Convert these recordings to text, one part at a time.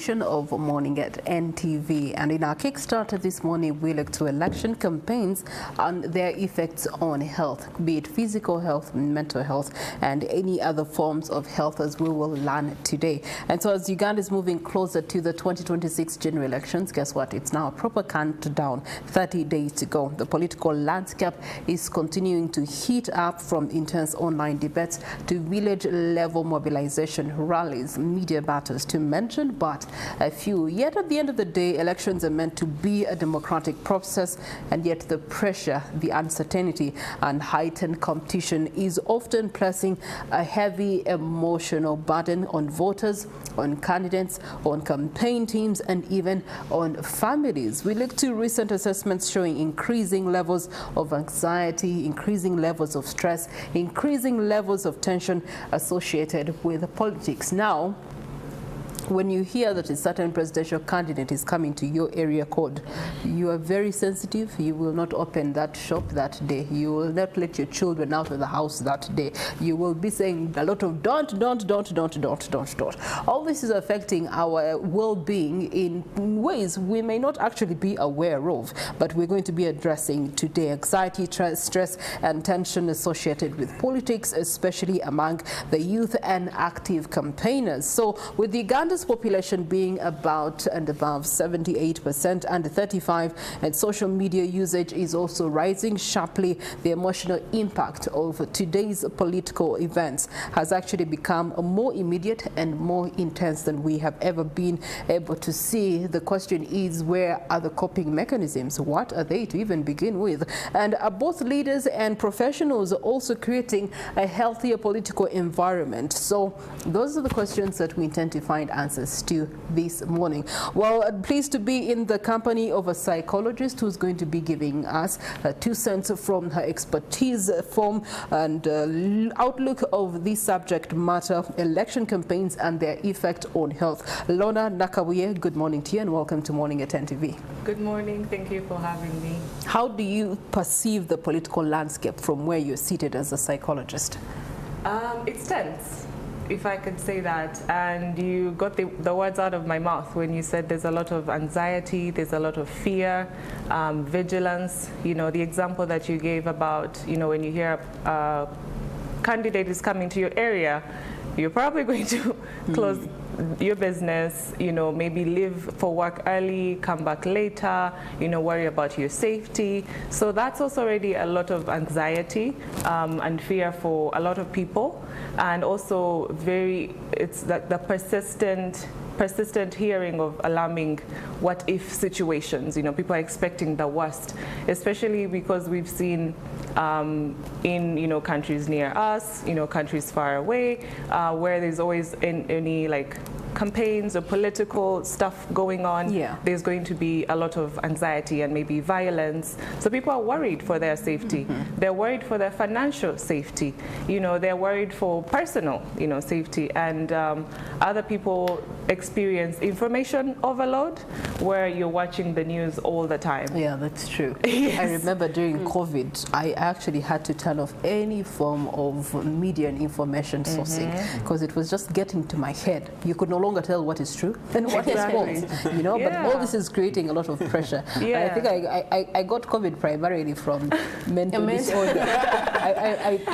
Of Morning at NTV, and in our Kickstarter this morning we look to election campaigns and their effects on health, be it physical health, mental health, and any other forms of health, as we will learn today. And so as Uganda is moving closer to the 2026 general elections, guess what? It's now a proper countdown, 30 days to go. The political landscape is continuing to heat up, from intense online debates to village level mobilization, rallies, media battles, to mention but a few. Yet at the end of the day, elections are meant to be a democratic process, and yet the pressure, the uncertainty, and heightened competition is often placing a heavy emotional burden on voters, on candidates, on campaign teams, and even on families. We look to recent assessments showing increasing levels of anxiety, increasing levels of stress, increasing levels of tension associated with politics. Now, when you hear that a certain presidential candidate is coming to your area code, you are very sensitive. You will not open that shop that day. You will not let your children out of the house that day. You will be saying a lot of don't. All this is affecting our well-being in ways we may not actually be aware of, but we're going to be addressing today. Anxiety, stress, and tension associated with politics, especially among the youth and active campaigners. So with Uganda's population being about and above 78% under 35, and social media usage is also rising sharply, the emotional impact of today's political events has actually become more immediate and more intense than we have ever been able to see. The question is, where are the coping mechanisms? What are they to even begin with? And are both leaders and professionals also creating a healthier political environment? So those are the questions that we intend to find answers to this morning. Well, pleased to be in the company of a psychologist who's going to be giving us 2 cents from her expertise form and outlook of this subject matter, election campaigns and their effect on health. Lorna Nakabuye, good morning to you and welcome to Morning at NTV. Good morning. Thank you for having me. How do you perceive the political landscape from where you're seated as a psychologist? It's tense, if I could say that. And you got the words out of my mouth when you said there's a lot of anxiety, there's a lot of fear, vigilance. You know, the example that you gave about, you know, when you hear a candidate is coming to your area, you're probably going to close your business, you know, maybe leave for work early, come back later, you know, worry about your safety. So that's also already a lot of anxiety and fear for a lot of people. And also it's the persistent hearing of alarming what if situations. You know, people are expecting the worst, especially because we've seen in, you know, countries near us, you know, countries far away, where there's always any like campaigns or political stuff going on, there's going to be a lot of anxiety and maybe violence. So people are worried for their safety. They're worried for their financial safety. You know, they're worried for personal, you know, safety. And other people experience information overload, where you're watching the news all the time. Yeah, that's true. Yes. I remember during COVID, I actually had to turn off any form of media and information sourcing because it was just getting to my head. You could no longer tell what is true and what is false, you know, but all this is creating a lot of pressure. I think I got COVID primarily from mental disorder.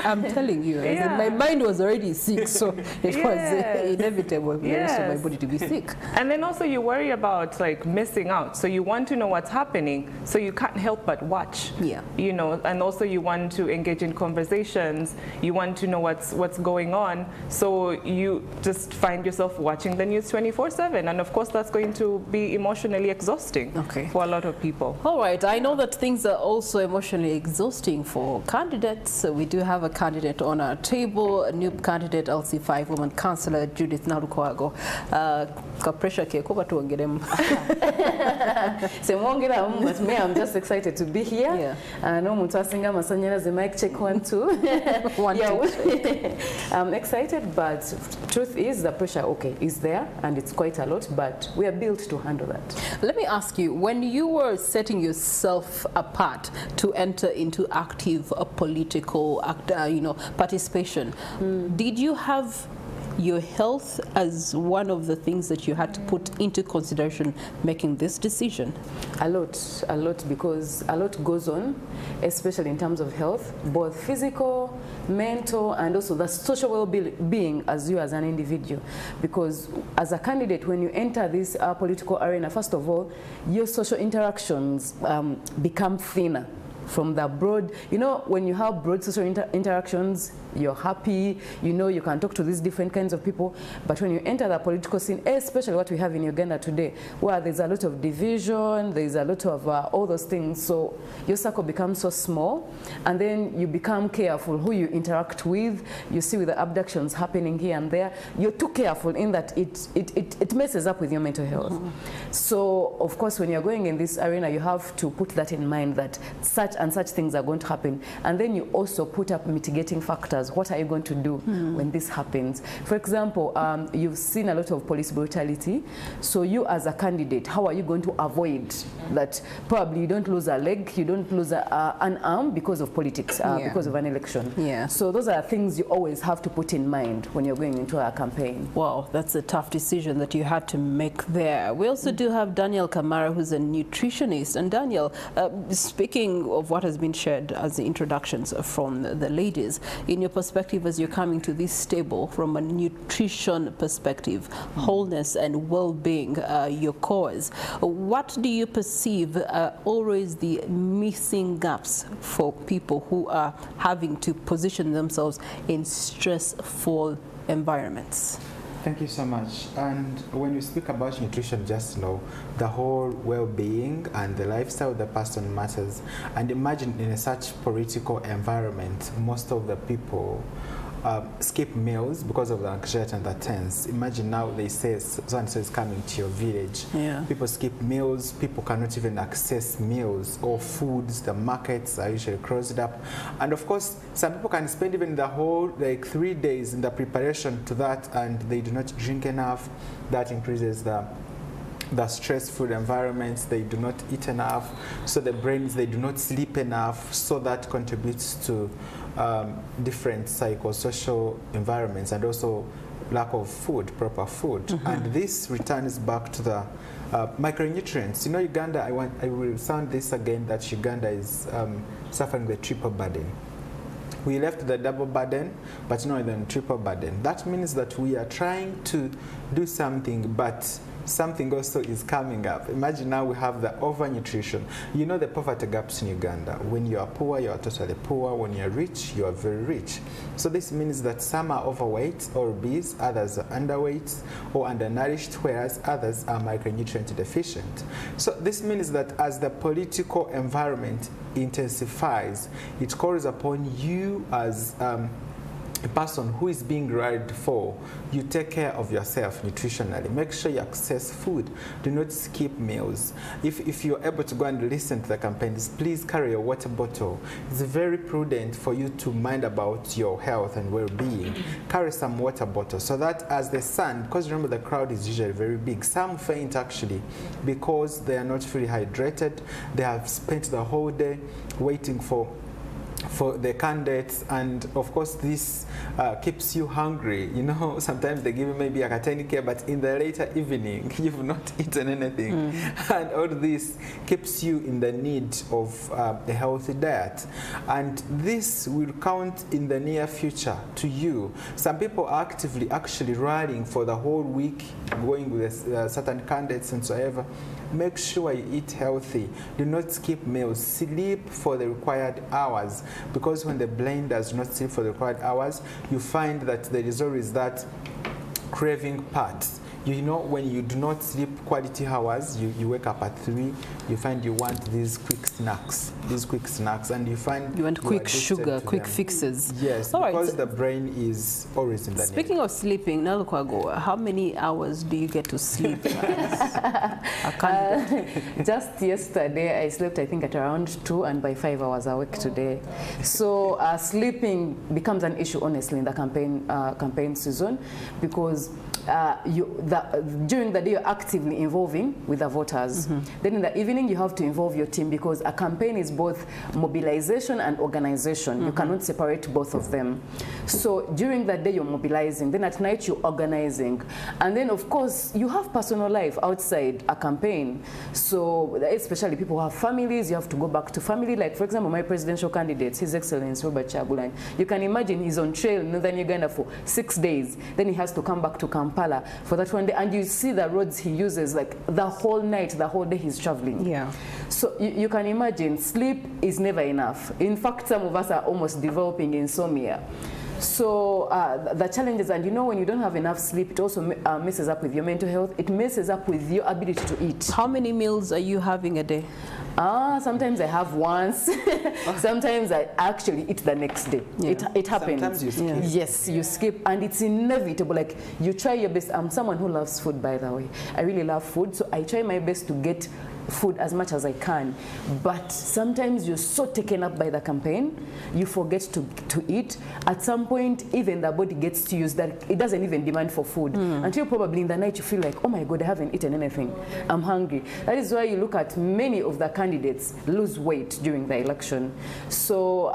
I'm telling you, my mind was already sick, so it was inevitable for the rest of my body to be sick. And then also you worry about like missing out, so you want to know what's happening, so you can't help but watch. You know, and also you want to engage in conversations, you want to know what's going on, so you just find yourself watching the news 24/7, and of course that's going to be emotionally exhausting for a lot of people. All right, I know that things are also emotionally exhausting for candidates. So we do have a candidate on our table, a new candidate, LC5 Woman Councillor Judith Nalukwago. Pressure but me, I'm just excited to be here. Mic check 1 2. I'm excited, but truth is the pressure is there, and it's quite a lot, but we are built to handle that. Let me ask you, when you were setting yourself apart to enter into active political participation, did you have your health as one of the things that you had to put into consideration making this decision? A lot, because a lot goes on, especially in terms of health, both physical, mental, and also the social well-being as you as an individual. Because as a candidate, when you enter this political arena, first of all, your social interactions become thinner. From the broad, you know, when you have broad social interactions, you're happy, you know, you can talk to these different kinds of people. But when you enter the political scene, especially what we have in Uganda today, where there's a lot of division, there's a lot of all those things, so your circle becomes so small, and then you become careful who you interact with. You see with the abductions happening here and there, you're too careful in that it messes up with your mental health. So, of course, when you're going in this arena, you have to put that in mind, that such and such things are going to happen. And then you also put up mitigating factors. What are you going to do when this happens? For example, you've seen a lot of police brutality. So you as a candidate, how are you going to avoid that? Probably you don't lose a leg, you don't lose an arm because of politics, because of an election. Yeah. So those are things you always have to put in mind when you're going into a campaign. Wow, that's a tough decision that you had to make there. We also do have Daniel Kamara, who's a nutritionist. And Daniel, speaking of what has been shared as the introductions from the ladies, in your perspective as you're coming to this table from a nutrition perspective, wholeness and well-being, your cause, what do you perceive are always the missing gaps for people who are having to position themselves in stressful environments? Thank you so much. And when you speak about nutrition, just know the whole well-being and the lifestyle of the person matters. And imagine in such political environment, most of the people skip meals because of the anxiety and the tense. Imagine now they say so-and-so is coming to your village. Yeah. People skip meals, people cannot even access meals or foods, the markets are usually closed up. And of course, some people can spend even the whole 3 days in the preparation to that and they do not drink enough. That increases the stressful environments, they do not eat enough, so the brains, they do not sleep enough, so that contributes to different psychosocial environments and also lack of food, proper food. And this returns back to the micronutrients. You know, Uganda, I will sound this again, that Uganda is suffering the triple burden. We left the double burden, but now the triple burden. That means that we are trying to do something, but something also is coming up. Imagine now we have the overnutrition. You know the poverty gaps in Uganda. When you are poor, you are totally poor. When you are rich, you are very rich. So this means that some are overweight or obese, others are underweight or undernourished, whereas others are micronutrient deficient. So this means that as the political environment intensifies, it calls upon you as a person who is being rallied for, you take care of yourself nutritionally. Make sure you access food. Do not skip meals. If you're able to go and listen to the campaigns, please carry a water bottle. It's very prudent for you to mind about your health and well-being. Carry some water bottles so that as the sun, because remember the crowd is usually very big, some faint actually because they are not fully hydrated. They have spent the whole day waiting for the candidates, and of course this keeps you hungry. You know, sometimes they give you maybe a 10K, but in the later evening you've not eaten anything. And all this keeps you in the need of a healthy diet, and this will count in the near future to you. Some people are actively actually rallying for the whole week, going with certain candidates and so ever. Make sure you eat healthy. Do not skip meals. Sleep for the required hours, because when the brain does not sleep for the required hours, you find that there is always that craving part. You know, when you do not sleep quality hours, you wake up at 3, you find you want these quick snacks, and you find you want quick sugar, quick fixes. Yes, all because right, the brain is always in the Speaking of sleeping, Nalukwago, how many hours do you get to sleep as a candidate? Just yesterday, I slept, I think, at around 2, and by 5 hours a week today. So sleeping becomes an issue, honestly, in the campaign season, because during the day you're actively involving with the voters. Then in the evening you have to involve your team, because a campaign is both mobilization and organization. You cannot separate both of them. So during the day you're mobilizing, then at night you're organizing. And then of course you have personal life outside a campaign. So especially people who have families, you have to go back to family. Like for example, my presidential candidate, His Excellency Robert Chagulanyi, you can imagine he's on trail in northern Uganda for 6 days. Then he has to come back to Kampala for that one day. And you see the roads he uses, like the whole night, the whole day he's traveling. Yeah. So you can imagine sleep is never enough. In fact, some of us are almost developing insomnia. So the challenges, and you know, when you don't have enough sleep, it also messes up with your mental health. It messes up with your ability to eat. How many meals are you having a day? Sometimes I have once. Sometimes I actually eat the next day. Yeah. It happens. Sometimes you skip. Yes, you skip, and it's inevitable. Like, you try your best. I'm someone who loves food, by the way. I really love food, so I try my best to get food as much as I can. But sometimes you're so taken up by the campaign, you forget to eat. At some point, even the body gets used that it doesn't even demand for food. Until probably in the night you feel like, oh my God, I haven't eaten anything. I'm hungry. That is why you look at many of the candidates lose weight during the election. So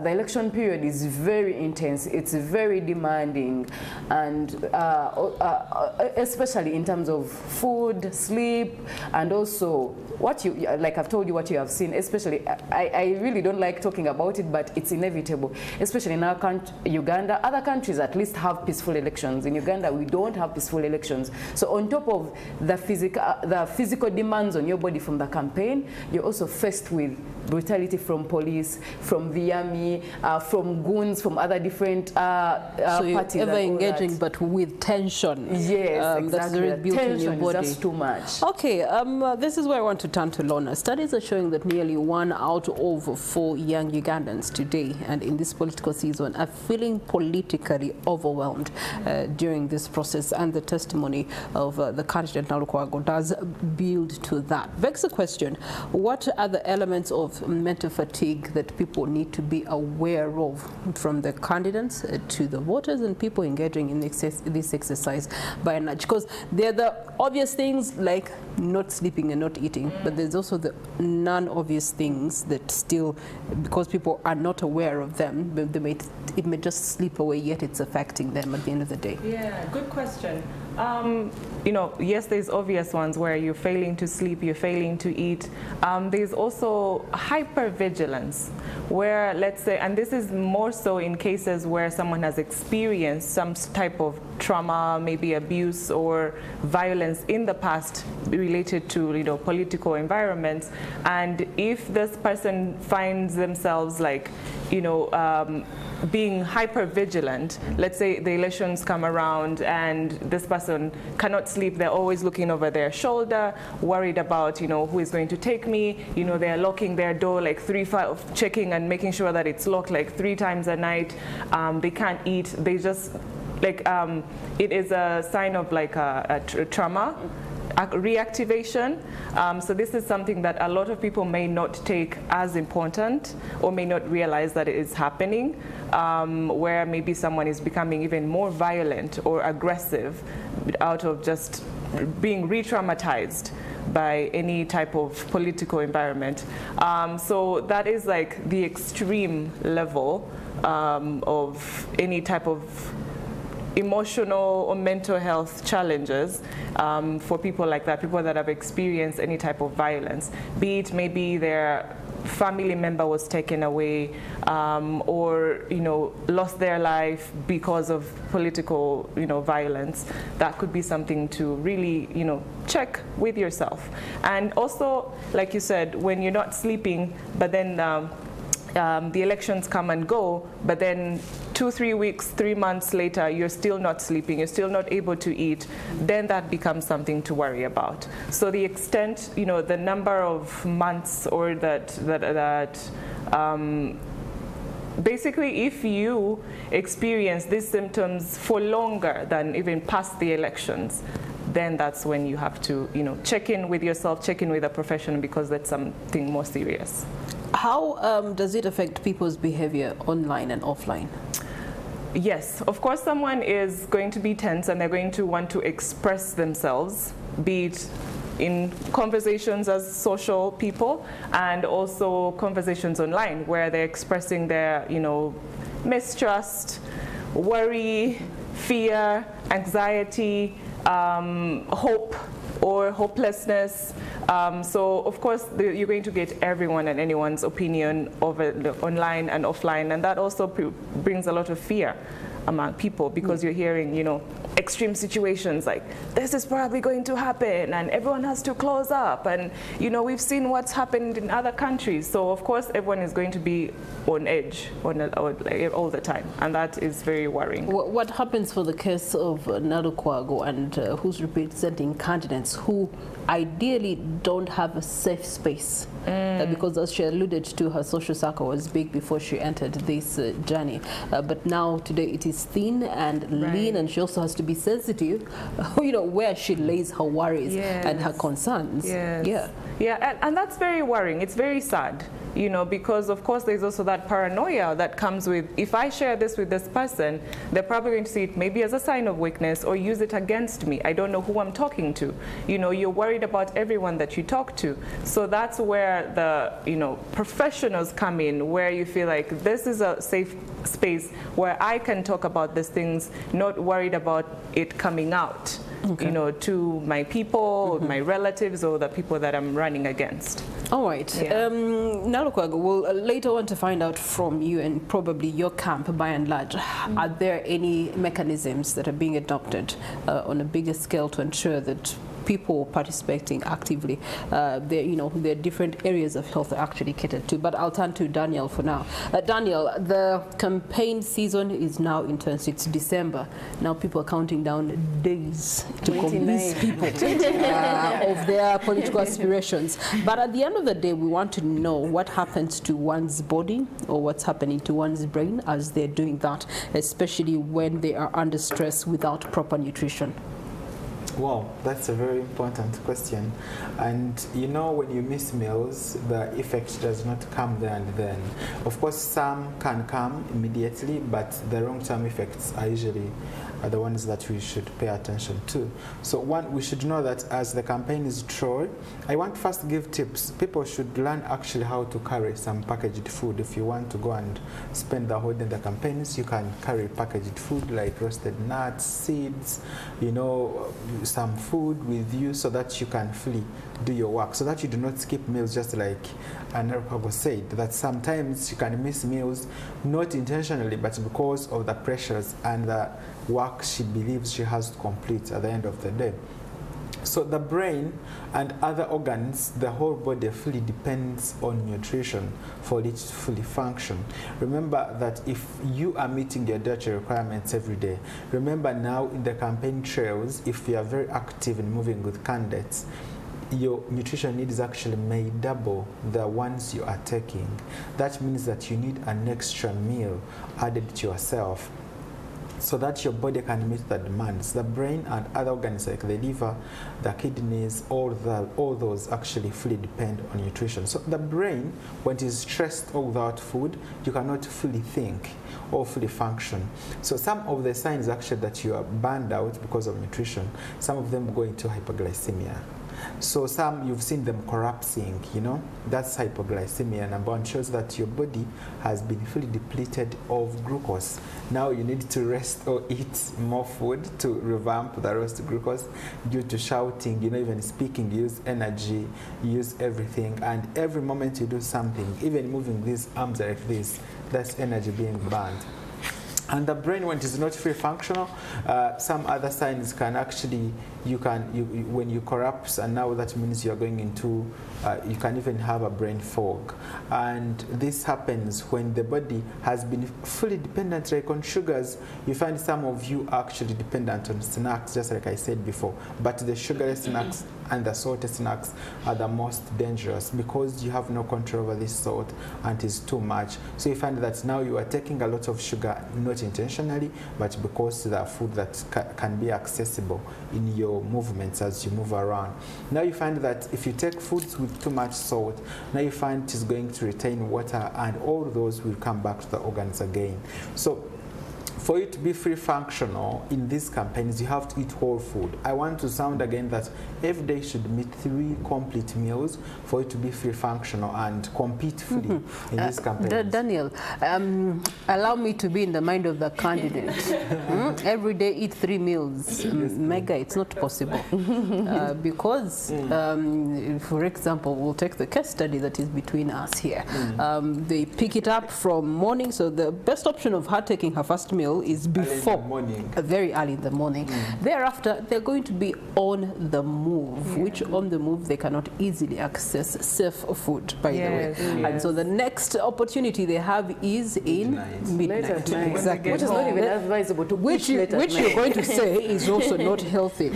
the election period is very intense. It's very demanding, and especially in terms of food, sleep, and also what you, like I've told you, what you have seen. Especially, I really don't like talking about it, but it's inevitable. Especially in our country, Uganda. Other countries at least have peaceful elections. In Uganda, we don't have peaceful elections. So on top of the physical demands on your body from the campaign, you're also faced with brutality from police, from the army, from goons, from other different so you're parties. ever engaging, but with tension. Yes, exactly. That's very built in your body. Is just too much. Okay, this is where I want to turn to Lorna. Studies are showing that nearly 1 out of 4 young Ugandans today and in this political season are feeling politically overwhelmed during this process, and the testimony of the candidate Nalukwago does build to that. Begs the question, what are the elements of mental fatigue that people need to be aware of, from the candidates to the voters and people engaging in this exercise by and large? Because they're the obvious things like not sleeping and not eating, but there's also the non-obvious things that still, because people are not aware of them, it may just slip away, yet it's affecting them at the end of the day. Yeah, good question. You know, yes, there's obvious ones where you're failing to sleep, you're failing to eat. There's also hypervigilance, where, let's say, and this is more so in cases where someone has experienced some type of trauma, maybe abuse or violence in the past related to, you know, political environments. And if this person finds themselves like, you know, being hyper vigilant, let's say the elections come around and this person cannot sleep, they're always looking over their shoulder, worried about, you know, who is going to take me, you know, they're locking their door like 3-5, checking and making sure that it's locked like 3 times a night. They can't eat, they just like, it is a sign of like a trauma. Reactivation. So this is something that a lot of people may not take as important or may not realize that it is happening, where maybe someone is becoming even more violent or aggressive out of just being re-traumatized by any type of political environment. So that is like the extreme level of any type of emotional or mental health challenges for people like that, people that have experienced any type of violence, be it maybe their family member was taken away or, you know, lost their life because of political, you know, violence. That could be something to really, you know, check with yourself. And also, like you said, when you're not sleeping, but then the elections come and go, but then 2-3 weeks, 3 months later, you're still not sleeping, you're still not able to eat, then that becomes something to worry about. So the extent, you know, the number of months or basically, if you experience these symptoms for longer than even past the elections, then that's when you have to, you know, check in with yourself, check in with a professional, because that's something more serious. How does it affect people's behavior online and offline? Yes, of course someone is going to be tense and they're going to want to express themselves, be it in conversations as social people and also conversations online where they're expressing their, mistrust, worry, fear, anxiety, hope or hopelessness. So of course you're going to get everyone and anyone's opinion over online and offline, and that also brings a lot of fear among people because you're hearing, extreme situations like this is probably going to happen and everyone has to close up, and we've seen what's happened in other countries. So of course everyone is going to be on edge all the time, and that is very worrying. What happens for the case of Nalukwago and who's representing candidates who ideally don't have a safe space? Because as she alluded to, her social circle was big before she entered this journey, but now today it is thin and lean, and she also has to be sensitive where she lays her worries and her concerns. And that's very worrying. It's very sad, because of course there's also that paranoia that comes with, if I share this with this person, they're probably going to see it maybe as a sign of weakness or use it against me. I don't know who I'm talking to. You're worried about everyone that you talk to. So that's where the professionals come in, where you feel like this is a safe space where I can talk about these things, not worried about it coming out, to my people, my relatives, or the people that I'm running against. All right. Nalukwago, we'll later want to find out from you and probably your camp by and large, are there any mechanisms that are being adopted on a bigger scale to ensure that people participating actively, there are different areas of health that are actually catered to? But I'll turn to Daniel for now. Daniel, the campaign season is now intense. It's December. Now people are counting down days to convince people of their political aspirations. But at the end of the day, we want to know what happens to one's body or what's happening to one's brain as they're doing that, especially when they are under stress without proper nutrition. Wow, that's a very important question. And when you miss meals, the effect does not come there and then. Of course, some can come immediately, but the long-term effects are usually the ones that we should pay attention to. So one, we should know that as the campaign is through, I want to first give tips. People should learn actually how to carry some packaged food. If you want to go and spend the whole day in the campaigns, you can carry packaged food like roasted nuts, seeds, some food with you so that you can fully do your work, so that you do not skip meals, just like Nalukwago said, that sometimes you can miss meals, not intentionally, but because of the pressures and the work she believes she has to complete at the end of the day. So the brain and other organs, the whole body fully depends on nutrition for it to fully function. Remember that if you are meeting your dietary requirements every day, remember now in the campaign trails, if you are very active in moving with candidates, your nutrition needs actually may double the ones you are taking. That means that you need an extra meal added to yourself, so that your body can meet the demands. The brain and other organs like the liver, the kidneys, all those actually fully depend on nutrition. So the brain, when it is stressed or without food, you cannot fully think or fully function. So some of the signs actually that you are burned out because of nutrition, some of them go into hypoglycemia. So some, you've seen them collapsing, that's hypoglycemia. Number one, shows that your body has been fully depleted of glucose. Now you need to rest or eat more food to revamp the lost glucose due to shouting, even speaking, you use energy, you use everything. And every moment you do something, even moving these arms like this, that's energy being burned. And the brain, when it is not fully functional, some other signs can actually, when you collapse, and now that means you're going into, you can even have a brain fog. And this happens when the body has been fully dependent, like on sugars. You find some of you are actually dependent on snacks, just like I said before. But the sugarless snacks and the salty snacks are the most dangerous because you have no control over this salt and it is too much. So you find that now you are taking a lot of sugar, not intentionally, but because the food that can be accessible in your movements as you move around. Now you find that if you take foods with too much salt, now you find it is going to retain water, and all those will come back to the organs again. So for you to be free functional in these campaigns, you have to eat whole food. I want to sound again that every day should meet 3 complete meals for you to be free functional and compete fully in these campaigns. Daniel, allow me to be in the mind of the candidate. Every day eat 3 meals. Mega, it's not possible. Because, for example, we'll take the case study that is between us here. They pick it up from morning, so the best option of her taking her first meal is before, very early in the morning. Thereafter, they're going to be on the move, which on the move they cannot easily access safe food, by the way. And so the next opportunity they have is in midnight. Exactly. Which is not even advisable to which you're going to say is also not healthy.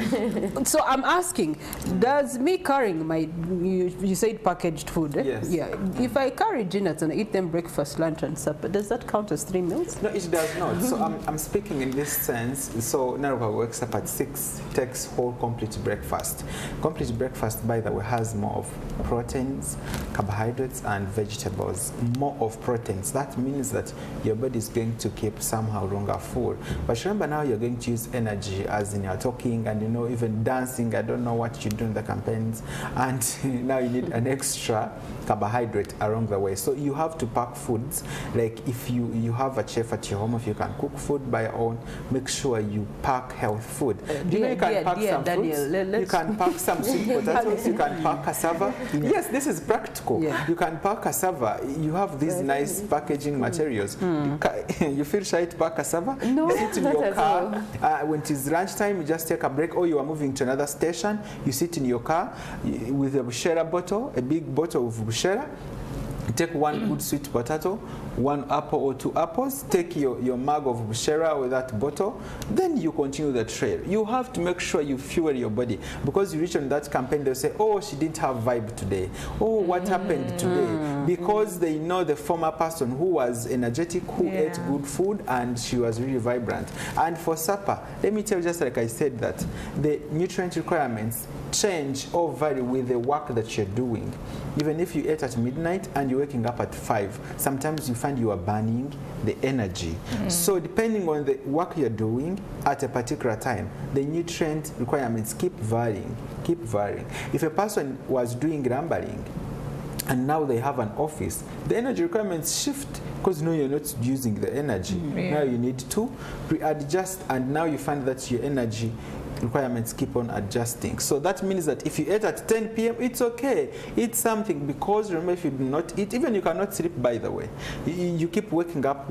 So I'm asking, does me carrying my, you said packaged food, Yes. Yeah. If I carry dinners and eat them breakfast, lunch and supper, does that count as 3 meals? No, it does not. So I'm speaking in this sense. So Nalukwago wakes up at 6, takes whole complete breakfast. Complete breakfast, by the way, has more of proteins, carbohydrates and vegetables. More of proteins. That means that your body is going to keep somehow longer full. But remember, now you're going to use energy, as in you're talking and even dancing. I don't know what you do in the campaigns, and now you need an extra carbohydrate along the way. So you have to pack foods. Like if you have a chef at your home, if you can cook food by your own, make sure you pack health food. You can pack some fruits, you can pack some sweet potatoes, you can pack cassava. Yes, this is practical. You can pack cassava. You have these nice packaging materials. You feel shy to pack cassava? No, you sit in your car. When it is lunchtime, you just take a break, or you are moving to another station. You sit in your car with a bushera bottle, a big bottle of bushera. Take 1 good sweet potato, 1 apple or 2 apples, take your mug of bushera with that bottle, then you continue the trail. You have to make sure you fuel your body, because you reach on that campaign, they'll say, oh, she didn't have vibe today. Oh, what happened today? Because they know the former person who was energetic, who ate good food, and she was really vibrant. And for supper, let me tell you, just like I said, that the nutrient requirements change or vary with the work that you're doing. Even if you ate at midnight and you're waking up at 5, sometimes you find you are burning the energy. So depending on the work you're doing at a particular time, the nutrient requirements keep varying, If a person was doing gambling and now they have an office, the energy requirements shift, because now you're not using the energy. Now you need to readjust, and now you find that your energy requirements keep on adjusting. So that means that if you eat at 10 p.m., it's okay. Eat something, because remember, if you do not eat, even you cannot sleep, by the way. You keep waking up.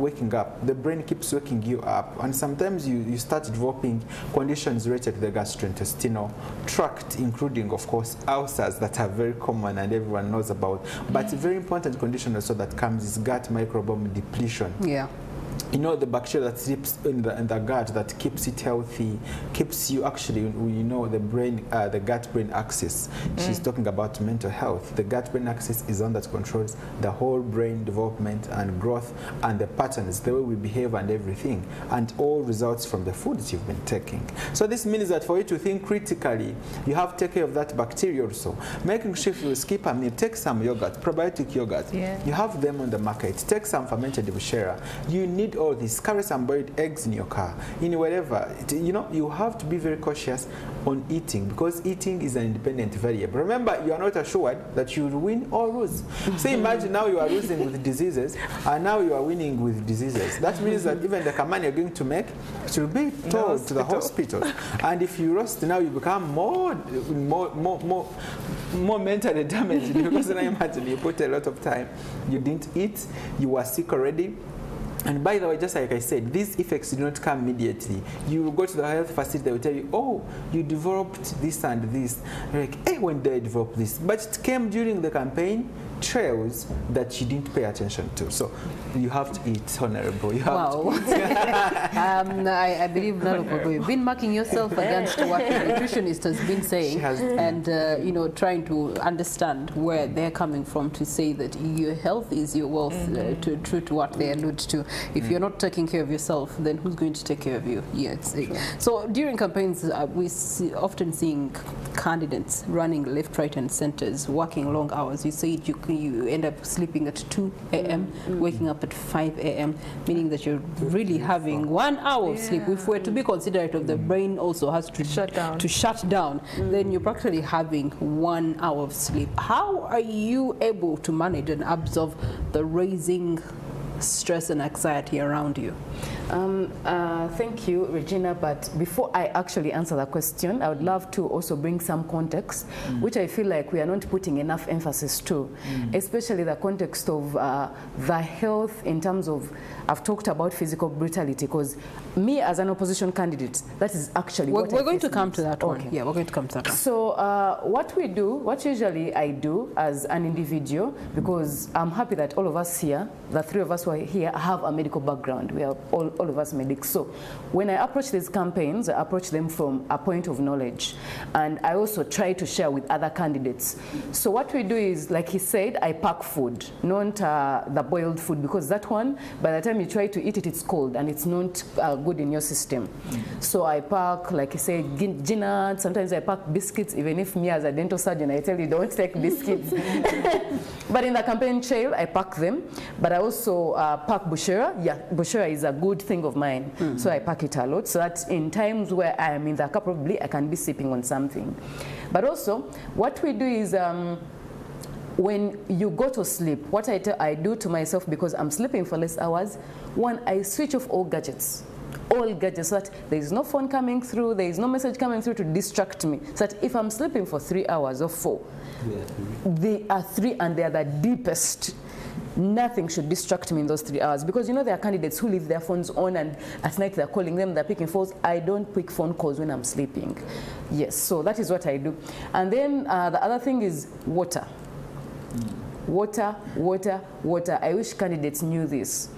The brain keeps waking you up. And sometimes you start developing conditions related to the gastrointestinal tract, including, of course, ulcers that are very common and everyone knows about. But a very important condition also that comes is gut microbiome depletion. You know, the bacteria that sleeps in the gut that keeps it healthy, keeps you actually, the brain, the gut-brain axis. She's talking about mental health. The gut-brain axis is one that controls the whole brain development and growth and the patterns, the way we behave and everything, and all results from the foods you've been taking. So this means that for you to think critically, you have to take care of that bacteria also. Making sure if you skip a meal, take some yogurt, probiotic yogurt. You have them on the market. Take some fermented bushera. You need all this. Carry some boiled eggs in your car, in wherever. You have to be very cautious on eating, because eating is an independent variable. Remember, you are not assured that you will win or lose. So imagine now you are losing with diseases, and now you are winning with diseases. That means that even the command you're going to make should be told to the hospital. And if you lost, now you become more mentally damaged, because now imagine you put a lot of time, you didn't eat, you were sick already. And by the way, just like I said, these effects do not come immediately. You go to the health facility, they will tell you, oh, you developed this and this. You're like, hey, when did I develop this? But it came during the campaign trails that you didn't pay attention to. So you have to eat, Honorable. You have to eat. I believe, Nalukwago, you've been marking yourself against what the nutritionist has been saying, and trying to understand where they're coming from to say that your health is your wealth, true to what they allude to. If you're not taking care of yourself, then who's going to take care of you? So during campaigns, we often seeing candidates running left, right, and centers, working long hours. You say you you end up sleeping at 2 a.m., waking up at 5 a.m., meaning that you're really having 1 hour of sleep. If we're to be considerate of the brain also has to shut down, then you're practically having 1 hour of sleep. How are you able to manage and absorb the rising stress and anxiety around you? Thank you, Regina, but before I actually answer the question, I would love to also bring some context, which I feel like we are not putting enough emphasis to, especially the context of the health in terms of, I've talked about physical brutality, because me as an opposition candidate, that is actually what we're going to come to that one. Okay. Yeah, we're going to come to that one. So what usually I do as an individual, because I'm happy that all of us here, the three of us who are here, have a medical background. We are all of us medics. So when I approach these campaigns, I approach them from a point of knowledge. And I also try to share with other candidates. So what we do is, like he said, I pack food, not the boiled food, because that one, by the time you try to eat it, it's cold and it's not good in your system. So I pack, like he said, gin, sometimes I pack biscuits, even if me as a dental surgeon, I tell you don't take biscuits. But in the campaign trail, I pack them. But I also pack bushera. Yeah, bushera is a good thing of mine. So I pack it a lot, so that in times where I am in the car, probably I can be sipping on something. But also, what we do is, when you go to sleep, what I do to myself, because I'm sleeping for less hours, one, I switch off all gadgets, so that there is no phone coming through, there is no message coming through to distract me. So that if I'm sleeping for 3 hours or 4, they are 3 and they are the deepest. Nothing should distract me in those 3 hours, because you know there are candidates who leave their phones on and at night they're calling them, they're picking phones. I don't pick phone calls when I'm sleeping. Yes, so that is what I do. And then the other thing is water. Water. I wish candidates knew this,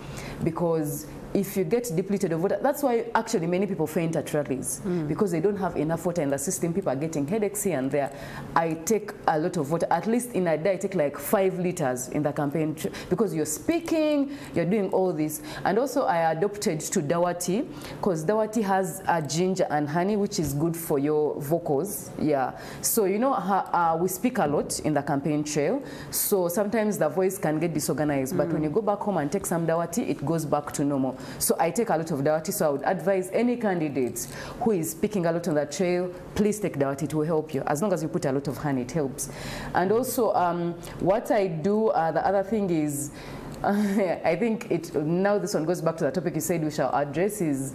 because if you get depleted of water, that's why actually many people faint at rallies, because they don't have enough water in the system. People are getting headaches here and there. I take a lot of water. At least in a day, I take like 5 liters in the campaign, because you're speaking, you're doing all this. And also I adopted to dawa tea, because dawa tea has ginger and honey, which is good for your vocals. Yeah. So you know, we speak a lot in the campaign trail, so sometimes the voice can get disorganized. But when you go back home and take some dawa tea, it goes back to normal. So I take a lot of dawa tea, so I would advise any candidate who is speaking a lot on the trail, please take dawa tea. It will help you. As long as you put a lot of honey, it helps. And also what I do, the other thing is, I think now this one goes back to the topic you said we shall address is,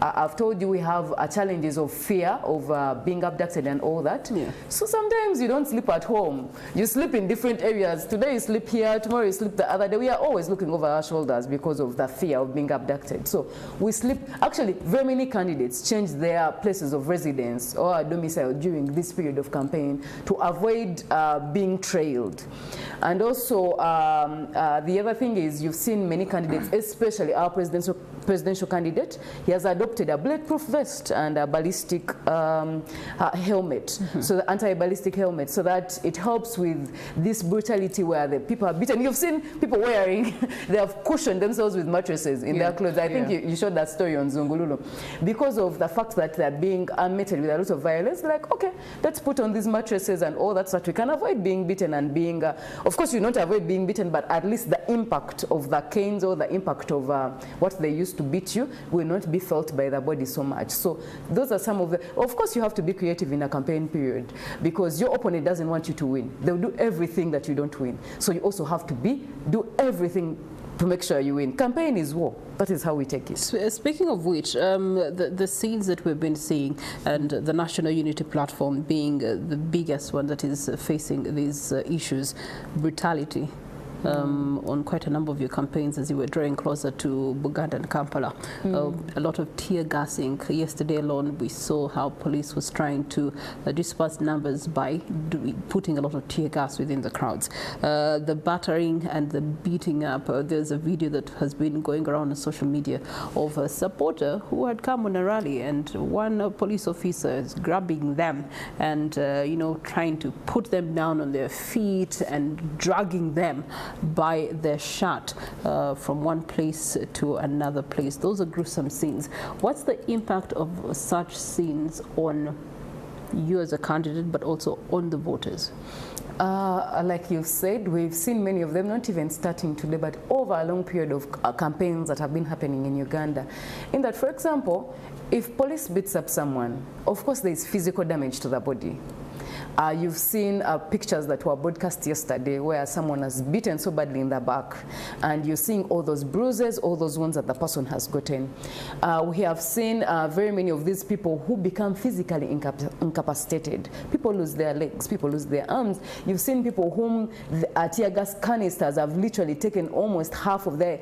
I've told you we have challenges of fear of being abducted and all that. Yeah. So sometimes you don't sleep at home. You sleep in different areas. Today you sleep here, tomorrow you sleep the other day. We are always looking over our shoulders because of the fear of being abducted. So we sleep, actually very many candidates change their places of residence or domicile during this period of campaign to avoid being trailed. And also the other thing is, you've seen many candidates, especially our presidential candidate, he has adopted a bulletproof vest and a ballistic helmet, so the anti-ballistic helmet, so that it helps with this brutality where the people are beaten. You've seen people wearing, they have cushioned themselves with mattresses in their clothes. I think you showed that story on Zungululu. Because of the fact that they're being meted with a lot of violence, like, okay, let's put on these mattresses and all that, so that we can avoid being beaten and being, of course you not avoid being beaten, but at least the impact of the canes or the impact of what they used to beat you will not be felt by the body so much. So those are some of the, of course you have to be creative in a campaign period, because your opponent doesn't want you to win. They'll do everything that you don't win. So you also have to do everything to make sure you win. Campaign is war. That is how we take it. Speaking of which, the scenes that we've been seeing, and the National Unity Platform being the biggest one that is facing these issues, brutality, on quite a number of your campaigns as you were drawing closer to Buganda and Kampala. A lot of tear gassing. Yesterday alone, we saw how police was trying to disperse numbers by putting a lot of tear gas within the crowds. The battering and the beating up. There's a video that has been going around on social media of a supporter who had come on a rally, and one police officer is grabbing them and trying to put them down on their feet and dragging them by their shirt from one place to another place. Those are gruesome scenes. What's the impact of such scenes on you as a candidate, but also on the voters? Like you said, we've seen many of them, not even starting today, but over a long period of campaigns that have been happening in Uganda. In that, for example, if police beats up someone, of course there is physical damage to the body. You've seen pictures that were broadcast yesterday where someone has beaten so badly in the back, and you're seeing all those bruises, all those wounds that the person has gotten. We have seen very many of these people who become physically incapacitated. People lose their legs, people lose their arms. You've seen people whom the tear gas canisters have literally taken almost half of their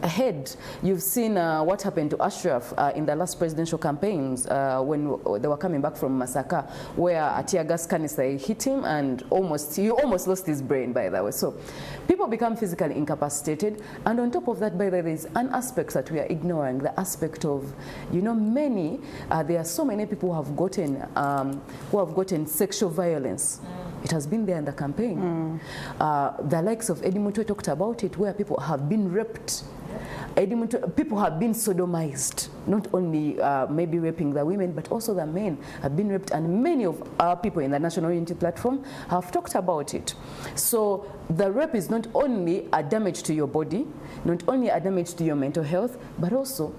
ahead. You've seen what happened to Ashraf in the last presidential campaigns when they were coming back from Masaka, where a tear gas canister hit him and he almost lost his brain, by the way. So people become physically incapacitated, and on top of that, by the way, there's an aspect that we are ignoring, the aspect of, you know, there are so many people who have gotten sexual violence. It has been there in the campaign. The likes of Eddie Mutwe talked about it, where people have been raped. People have been sodomized, not only maybe raping the women, but also the men have been raped, and many of our people in the National Unity Platform have talked about it. So the rape is not only a damage to your body, not only a damage to your mental health, but also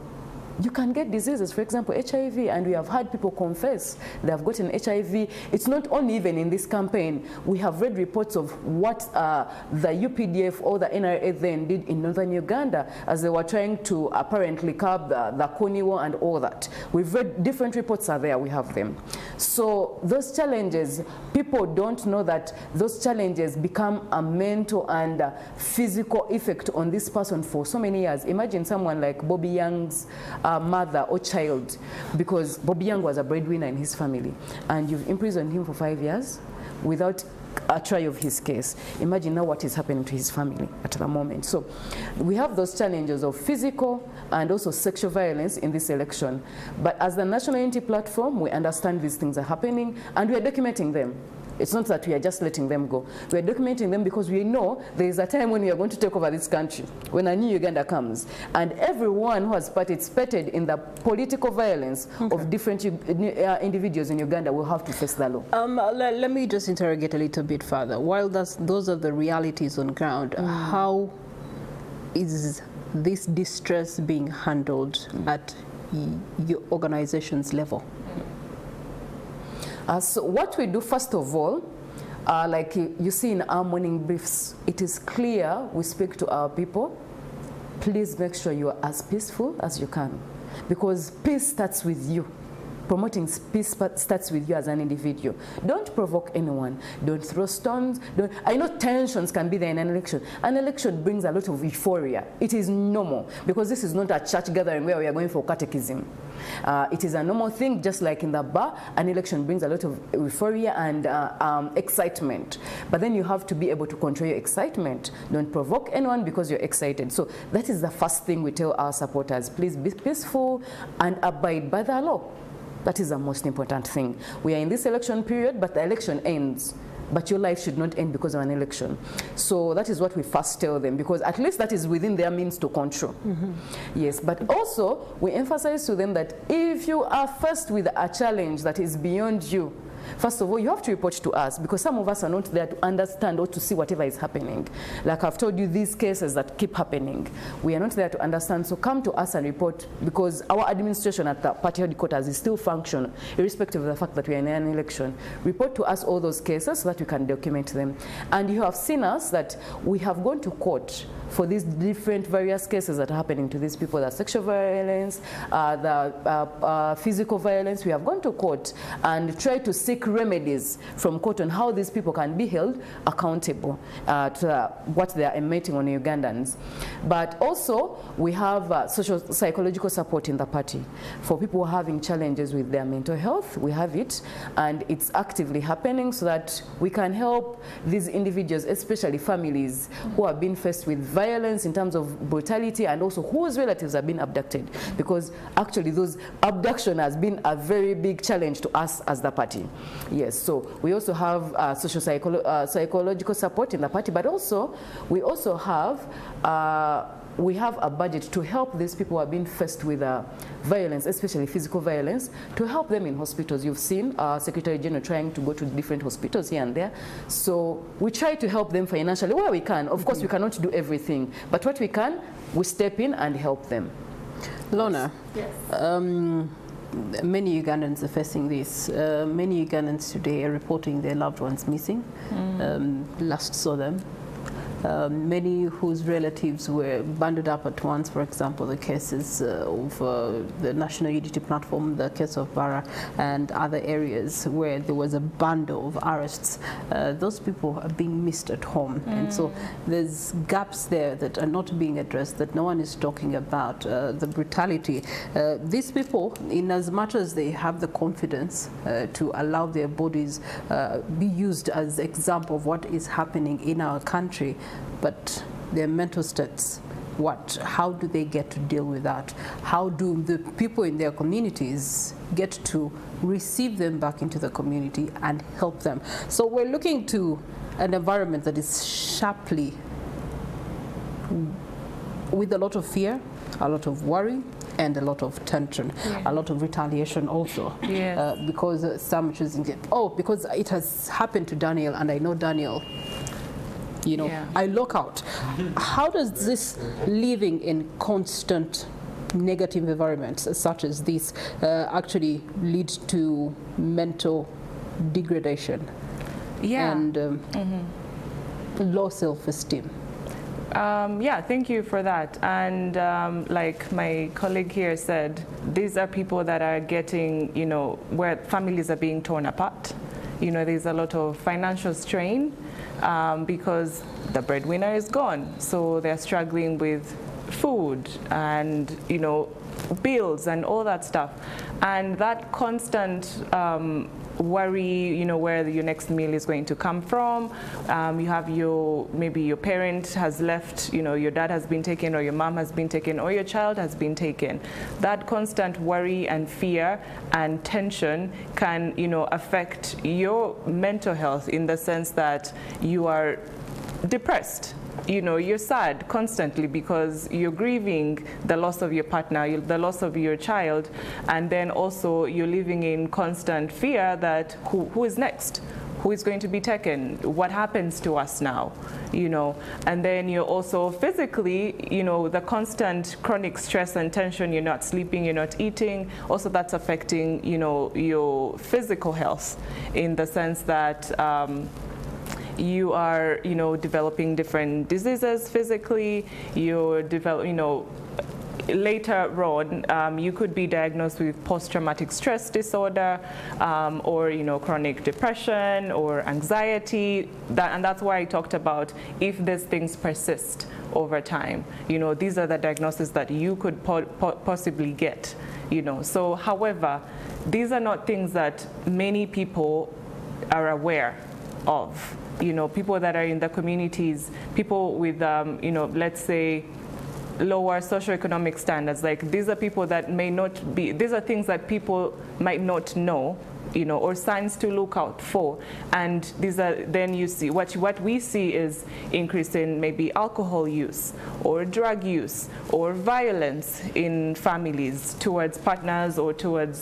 you can get diseases, for example, HIV, and we have had people confess they have gotten HIV. It's not only even in this campaign. We have read reports of what the UPDF or the NRA then did in northern Uganda as they were trying to apparently curb the Kony War and all that. We've read different reports are there, we have them. So those challenges, people don't know that those challenges become a mental and physical effect on this person for so many years. Imagine someone like Bobby Young's mother or child, because Bobby Young was a breadwinner in his family, and you've imprisoned him for 5 years without a trial of his case. Imagine now what is happening to his family at the moment. So we have those challenges of physical and also sexual violence in this election. But as the National Unity Platform, we understand these things are happening and we are documenting them. It's not that we are just letting them go. We are documenting them because we know there is a time when we are going to take over this country, when a new Uganda comes. And everyone who has participated in the political violence of different individuals in Uganda will have to face the law. Let me just interrogate a little bit further. While those are the realities on ground, how is this distress being handled at your organization's level? So what we do, first of all, like you see in our morning briefs, it is clear we speak to our people. Please make sure you are as peaceful as you can, because peace starts with you. Promoting peace starts with you as an individual. Don't provoke anyone. Don't throw stones. I know tensions can be there in an election. An election brings a lot of euphoria. It is normal, because this is not a church gathering where we are going for catechism. It is a normal thing, just like in the bar. An election brings a lot of euphoria and excitement. But then you have to be able to control your excitement. Don't provoke anyone because you're excited. So that is the first thing we tell our supporters. Please be peaceful and abide by the law. That is the most important thing. We are in this election period, but the election ends. But your life should not end because of an election. So that is what we first tell them, because at least that is within their means to control. Yes, but also we emphasize to them that if you are faced with a challenge that is beyond you, first of all, you have to report to us, because some of us are not there to understand or to see whatever is happening. Like I've told you, these cases that keep happening, we are not there to understand. So come to us and report, because our administration at the party headquarters is still functional, irrespective of the fact that we are in an election. Report to us all those cases so that we can document them. And you have seen us that we have gone to court for these different various cases that are happening to these people, the sexual violence, the physical violence. We have gone to court and tried to seek remedies from court on how these people can be held accountable to what they are emitting on Ugandans. But also, we have social psychological support in the party. For people having challenges with their mental health, we have it, and it's actively happening so that we can help these individuals, especially families who have been faced with violence in terms of brutality, and also whose relatives have been abducted, because actually those abduction has been a very big challenge to us as the party. Yes, so we also have social psychological support in the party, but also we also have we have a budget to help these people who are being faced with violence, especially physical violence, to help them in hospitals. You've seen our Secretary General trying to go to different hospitals here and there. So we try to help them financially where we can. Of course, we cannot do everything, but what we can, we step in and help them. Lorna, yes. Many Ugandans are facing this. Many Ugandans today are reporting their loved ones missing. Last saw them. Many whose relatives were banded up at once, for example, the cases of the National Unity Platform, the case of Bara, and other areas where there was a bundle of arrests. Those people are being missed at home. And so there's gaps there that are not being addressed, that no one is talking about, the brutality. These people, in as much as they have the confidence to allow their bodies be used as example of what is happening in our country, but their mental states, how do they get to deal with that? How do the people in their communities get to receive them back into the community and help them? So we're looking to an environment that is sharply, with a lot of fear, a lot of worry, and a lot of tension, a lot of retaliation also. Because some choosing it, because it has happened to Daniel, and I know Daniel, you know, I look out. How does this living in constant negative environments such as this actually lead to mental degradation and low self-esteem? Yeah, thank you for that. And like my colleague here said, these are people that are getting, you know, where families are being torn apart. You know, there's a lot of financial strain because the breadwinner is gone. So they're struggling with food and, you know, bills and all that stuff. And that constant worry, you know, where your next meal is going to come from. You have maybe your parent has left, you know, your dad has been taken, or your mom has been taken, or your child has been taken. That constant worry and fear and tension can, you know, affect your mental health in the sense that you are depressed. You know, you're sad constantly because you're grieving the loss of your partner, the loss of your child, and then also you're living in constant fear that who is next? Who is going to be taken? What happens to us now? You know, and then you're also physically, you know, the constant chronic stress and tension, you're not sleeping, you're not eating. Also that's affecting, you know, your physical health in the sense that you are, you know, developing different diseases physically. You're you know, later on, you could be diagnosed with post-traumatic stress disorder, or, you know, chronic depression or anxiety. And that's why I talked about if these things persist over time. You know, these are the diagnoses that you could possibly get. You know, so however, these are not things that many people are aware of. You know, people that are in the communities, people with, you know, let's say, lower socioeconomic standards. Like, these are people that may not be, these are things that people might not know, you know, or signs to look out for. And these are, then you see, what we see is increase in maybe alcohol use, or drug use, or violence in families towards partners or towards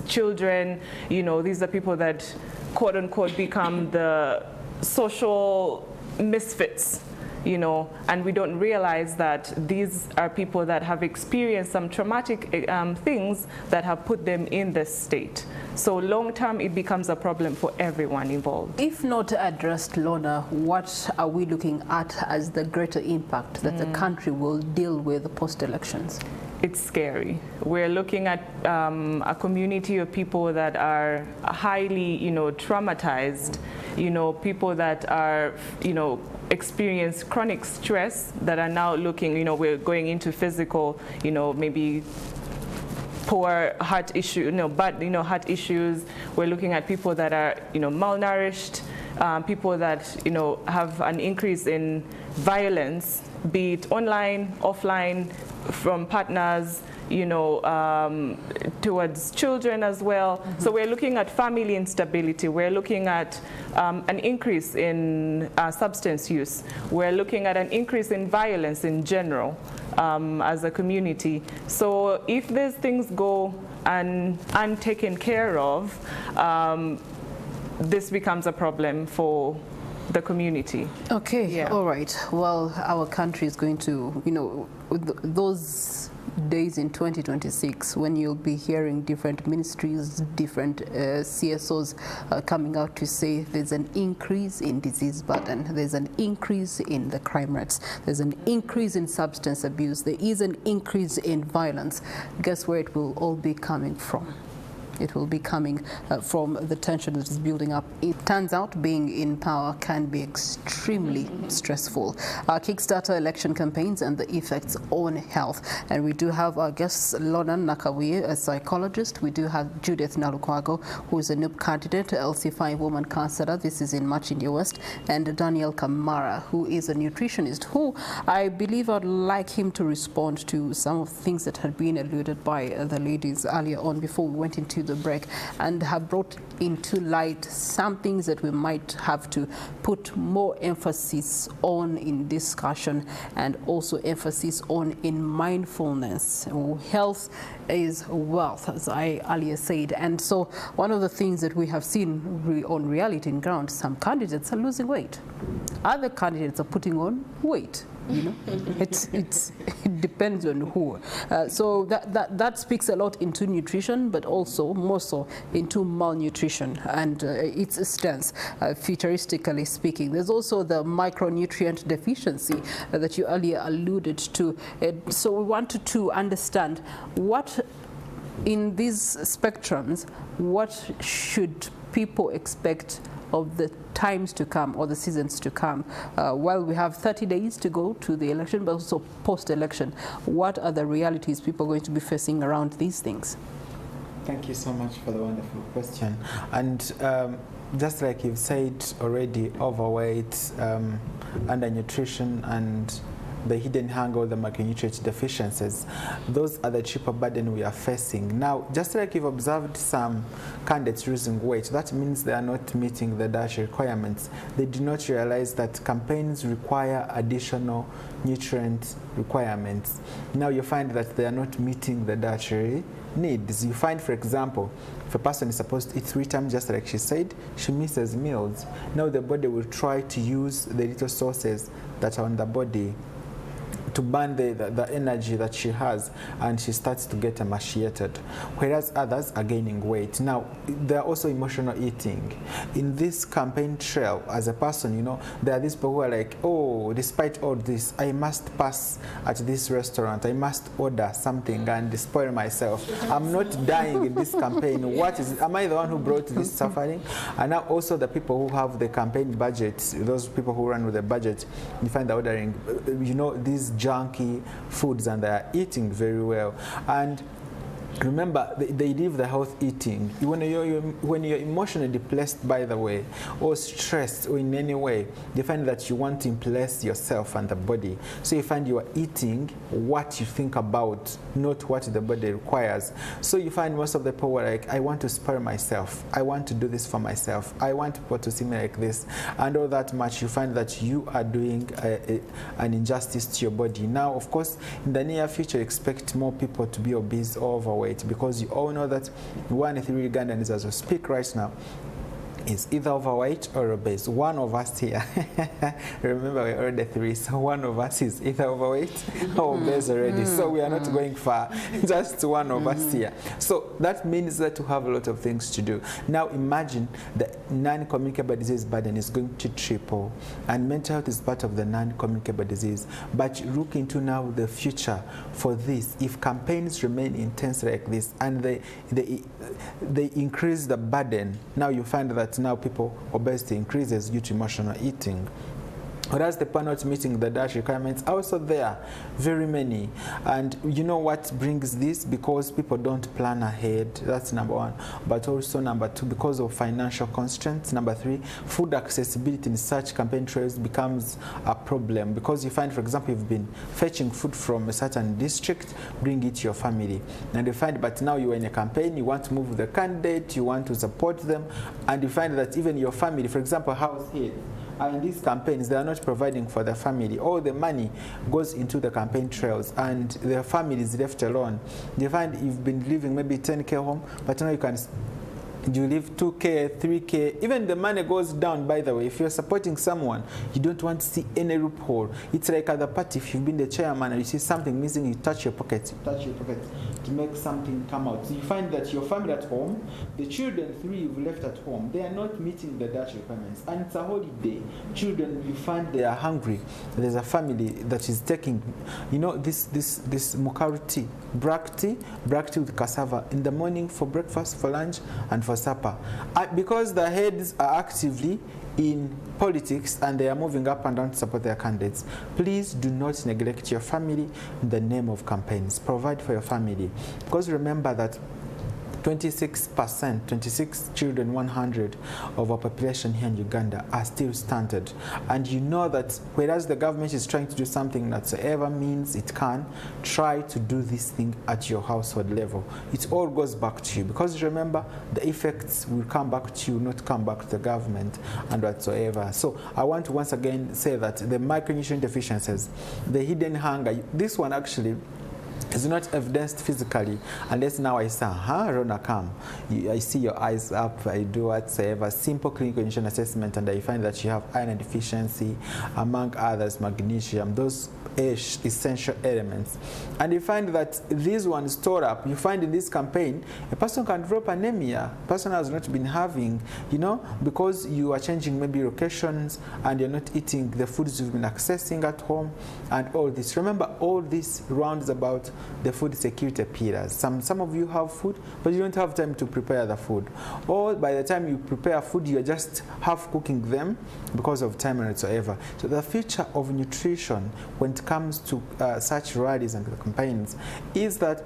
children. You know, these are people that, quote unquote, become the social misfits, you know, and we don't realize that these are people that have experienced some traumatic things that have put them in this state. So long term, it becomes a problem for everyone involved. If not addressed, Lorna, what are we looking at as the greater impact that the country will deal with post-elections? It's scary. We're looking at a community of people that are highly, you know, traumatized, you know, people that are, you know, experience chronic stress that are now looking, you know, we're going into physical, you know, maybe poor heart issue, you know, bad, you know, heart issues. We're looking at people that are, you know, malnourished. people that, you know, have an increase in violence, be it online, offline, from partners, you know, towards children as well. So we're looking at family instability. We're looking at an increase in substance use. We're looking at an increase in violence in general as a community. So if these things go untaken care of, this becomes a problem for the community. Okay, Yeah. all right. Well, our country is going to, you know, those days in 2026 when you'll be hearing different ministries, different CSOs coming out to say there's an increase in disease burden, there's an increase in the crime rates, there's an increase in substance abuse, there is an increase in violence. Guess where it will all be coming from? It will be coming from the tension that is building up. It turns out being in power can be extremely stressful. Kickstarter election campaigns and the effects on health. And we do have our guests, Lorna Nakabuye, a psychologist. We do have Judith Nalukwago, who is a NUP candidate, LC5 Woman Councillor. This is in Makindye West. And Daniel Kamara, who is a nutritionist, who I believe I'd like him to respond to some of the things that had been alluded by the ladies earlier on before we went into the break, and have brought into light some things that we might have to put more emphasis on in discussion, and also emphasis on in mindfulness. Health is wealth, as I earlier said. And so one of the things that we have seen on reality in ground, some candidates are losing weight. Other candidates are putting on weight. You know, it depends on who. So that speaks a lot into nutrition, but also more so into malnutrition and its stance, futuristically speaking. There's also the micronutrient deficiency that you earlier alluded to. So we wanted to understand what, in these spectrums, what should people expect of the times to come or the seasons to come. While we have 30 days to go to the election, but also post-election, what are the realities people are going to be facing around these things? Thank you so much for the wonderful question. And just like you've said already, overweight, undernutrition, and the hidden hunger, the macronutrient deficiencies, those are the triple burden we are facing. Now, just like you've observed some candidates losing weight, that means they are not meeting the dietary requirements. They do not realize that campaigns require additional nutrient requirements. Now you find that they are not meeting the dietary needs. You find, for example, if a person is supposed to eat 3 times, just like she said, she misses meals. Now the body will try to use the little sources that are on the body to burn the energy that she has, and she starts to get emaciated, whereas others are gaining weight. Now, there are also emotional eating. In this campaign trail, as a person, you know, there are these people who are like, oh, despite all this, I must pass at this restaurant, I must order something and spoil myself. I'm not dying in this campaign. What is it? Am I the one who brought this suffering? And now also the people who have the campaign budgets, those people who run with the budget, you find they're ordering, you know, these junky foods, and they are eating very well. And remember, they leave the health eating. When you're emotionally depressed, by the way, or stressed, or in any way, you find that you want to impress yourself and the body. So you find you are eating what you think about, not what the body requires. So you find most of the people are like, I want to spare myself. I want to do this for myself. I want people to see me like this. And all that much, you find that you are doing an injustice to your body. Now, of course, in the near future, expect more people to be obese or overweight, because you all know that 1 in 3 Ugandans as we speak right now is either overweight or obese. One of us here, remember we're already 3, so one of us is either overweight or obese already. So we are not going far, just one of us here. So that means that we have a lot of things to do. Now imagine the non-communicable disease burden is going to triple, and mental health is part of the non-communicable disease. But look into now the future for this. If campaigns remain intense like this, and they increase the burden, now you find that now obesity increases due to emotional eating. Whereas the people not meeting the diet requirements also there, very many. And you know what brings this? Because people don't plan ahead. That's number one. But also number two, because of financial constraints. Number three, food accessibility in such campaign trails becomes a problem, because you find, for example, you've been fetching food from a certain district, bring it to your family, and you find, but now you're in a campaign, you want to move the candidate, you want to support them, and you find that even your family, for example, household, and in these campaigns, they are not providing for their family. All the money goes into the campaign trails, and their family is left alone. You find you've been living maybe 10K home, but now you live 2K, 3K. Even the money goes down, by the way. If you're supporting someone, you don't want to see any loophole. It's like at the party, if you've been the chairman and you see something missing, you touch your pocket to make something come out. So you find that your family at home, the children, 3 you've left at home, they are not meeting the diet requirements. And it's a holiday. Children, you find they are hungry. There's a family that is taking, you know, this mukari tea, black tea with cassava in the morning for breakfast, for lunch, and for supper. Because the heads are actively in politics and they are moving up and down to support their candidates, please do not neglect your family in the name of campaigns. Provide for your family. Because remember that 26%, 26 children, 100 of our population here in Uganda are still stunted. And you know that whereas the government is trying to do something whatsoever means it can, try to do this thing at your household level. It all goes back to you, because remember, the effects will come back to you, not come back to the government and whatsoever. So I want to once again say that the micronutrient deficiencies, the hidden hunger, this one actually is not evidenced physically, unless now I say, Lorna, come. I see your eyes up, I do whatsoever, simple clinical nutrition assessment, and I find that you have iron deficiency, among others, magnesium, those essential elements. And you find that these ones store up. You find in this campaign, a person can drop anemia. A person has not been having, you know, because you are changing maybe locations and you're not eating the foods you've been accessing at home and all this. Remember, all this rounds about the food security pillars. Some of you have food, but you don't have time to prepare the food. Or by the time you prepare food, you're just half cooking them because of time and whatsoever. So the future of nutrition when it comes to such rallies and campaigns is that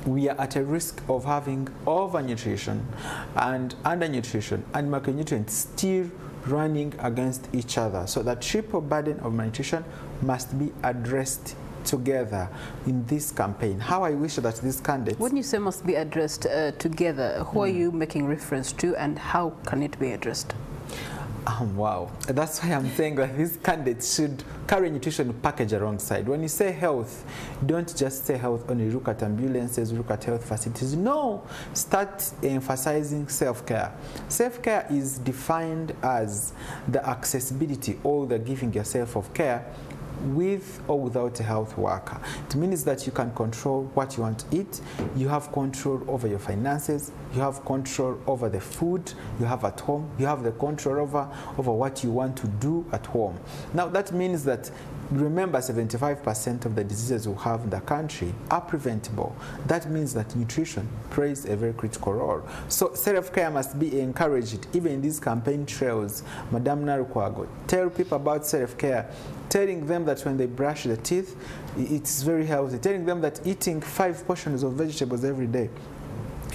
we are at a risk of having overnutrition and undernutrition and macronutrients still running against each other. So the triple burden of malnutrition must be addressed together in this campaign. How I wish that this candidate... When you say must be addressed together, who are you making reference to, and how can it be addressed? Wow, that's why I'm saying that these candidates should carry nutrition package alongside. When you say health, don't just say health only, look at ambulances, look at health facilities. No, start emphasizing self-care. Self-care is defined as the accessibility or the giving yourself of care with or without a health worker. It means that you can control what you want to eat, you have control over your finances, you have control over the food you have at home, you have the control over what you want to do at home. Now that means that, remember, 75% of the diseases we have in the country are preventable. That means that nutrition plays a very critical role. So self-care must be encouraged, even in these campaign trails. Madam Nalukwago, tell people about self-care, telling them that when they brush their teeth, it's very healthy, telling them that eating 5 portions of vegetables every day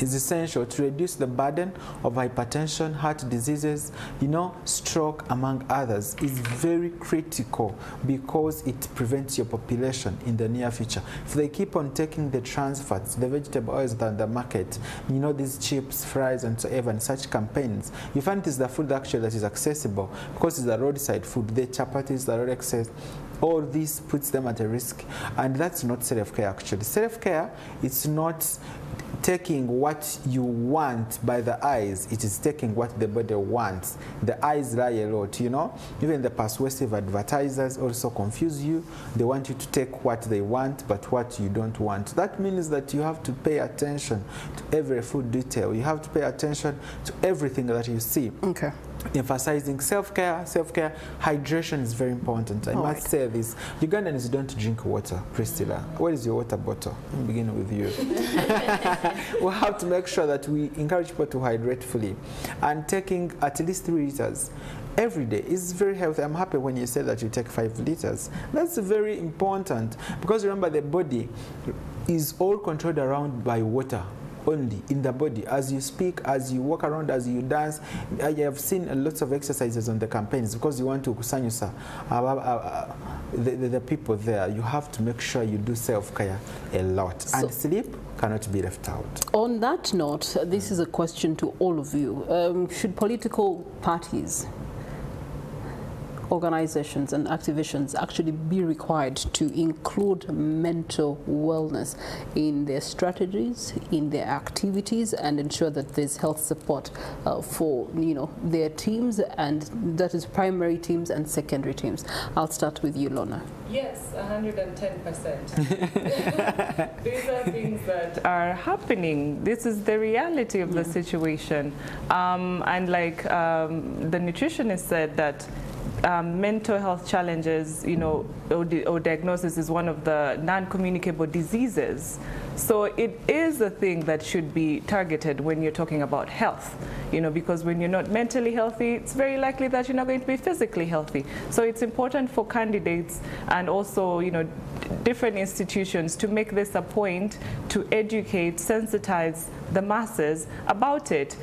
is essential to reduce the burden of hypertension, heart diseases, you know, stroke, among others, is very critical because it prevents your population in the near future. If they keep on taking the trans fats, the vegetable oils that are in the market, you know, these chips, fries, and so ever, and such campaigns, you find it is the food actually that is accessible because it's the roadside food, the chapatis, the road access. All this puts them at a risk, and that's not self-care actually. Self-care, it's not taking what you want by the eyes, it is taking what the body wants. The eyes lie a lot, you know. Even the persuasive advertisers also confuse you. They want you to take what they want, but what you don't want. That means that you have to pay attention to every food detail. You have to pay attention to everything that you see. Okay. emphasizing self-care. Hydration is very important. I must say this. Ugandans don't drink water. Priscilla, where is your water bottle? I'm beginning with you. We have to make sure that we encourage people to hydrate fully, and taking at least 3 liters every day is very healthy. I'm happy when you say that you take 5 liters. That's very important, because remember, the body is all controlled around by water. Only in the body. As you speak, as you walk around, as you dance, I have seen lots of exercises on the campaigns, because you want to kusanyusa the people there. You have to make sure you do self-care a lot, and sleep cannot be left out. On that note, this is a question to all of you. Should political parties, organizations and activations actually be required to include mental wellness in their strategies, in their activities, and ensure that there's health support for their teams, and that is primary teams and secondary teams? I'll start with you, Lorna. Yes, 110%. These are things that are happening. This is the reality of the situation. And like the nutritionist said, that mental health challenges, or diagnosis is one of the non-communicable diseases. So it is a thing that should be targeted when you're talking about health, because when you're not mentally healthy, it's very likely that you're not going to be physically healthy. So it's important for candidates and also, different institutions to make this a point to educate, sensitize the masses about it,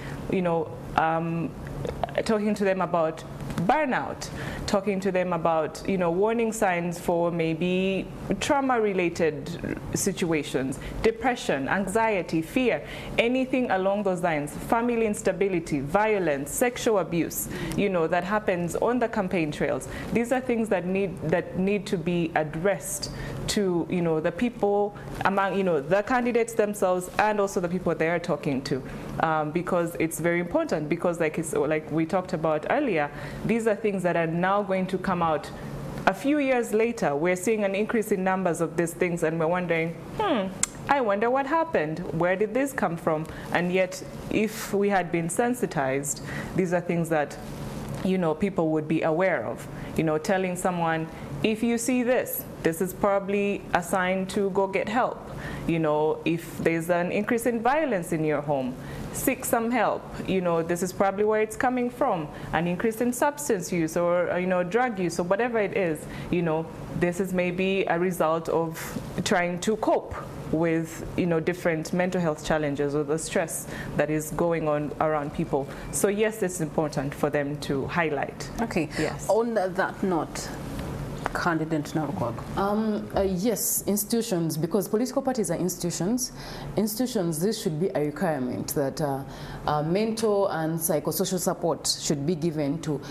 talking to them about burnout, talking to them about warning signs for maybe trauma-related situations, depression, anxiety, fear, anything along those lines, family instability, violence, sexual abuse, that happens on the campaign trails. These are things that need to be addressed to the people among the candidates themselves, and also the people they are talking to, because it's very important, because like we talked about earlier, these are things that are now going to come out a few years later. We're seeing an increase in numbers of these things, and we're wondering, I wonder what happened. Where did this come from? And yet, if we had been sensitized, these are things that people would be aware of. Telling someone, if you see this is probably a sign to go get help. If there's an increase in violence in your home, seek some help. This is probably where it's coming from. An increase in substance use, or drug use, or whatever it is. This is maybe a result of trying to cope with different mental health challenges, or the stress that is going on around people. So yes, it's important for them to highlight. Okay. Yes. On that note, Candidate Nalukwago. Yes, institutions, because political parties are institutions. Institutions, this should be a requirement that mental and psychosocial support should be given to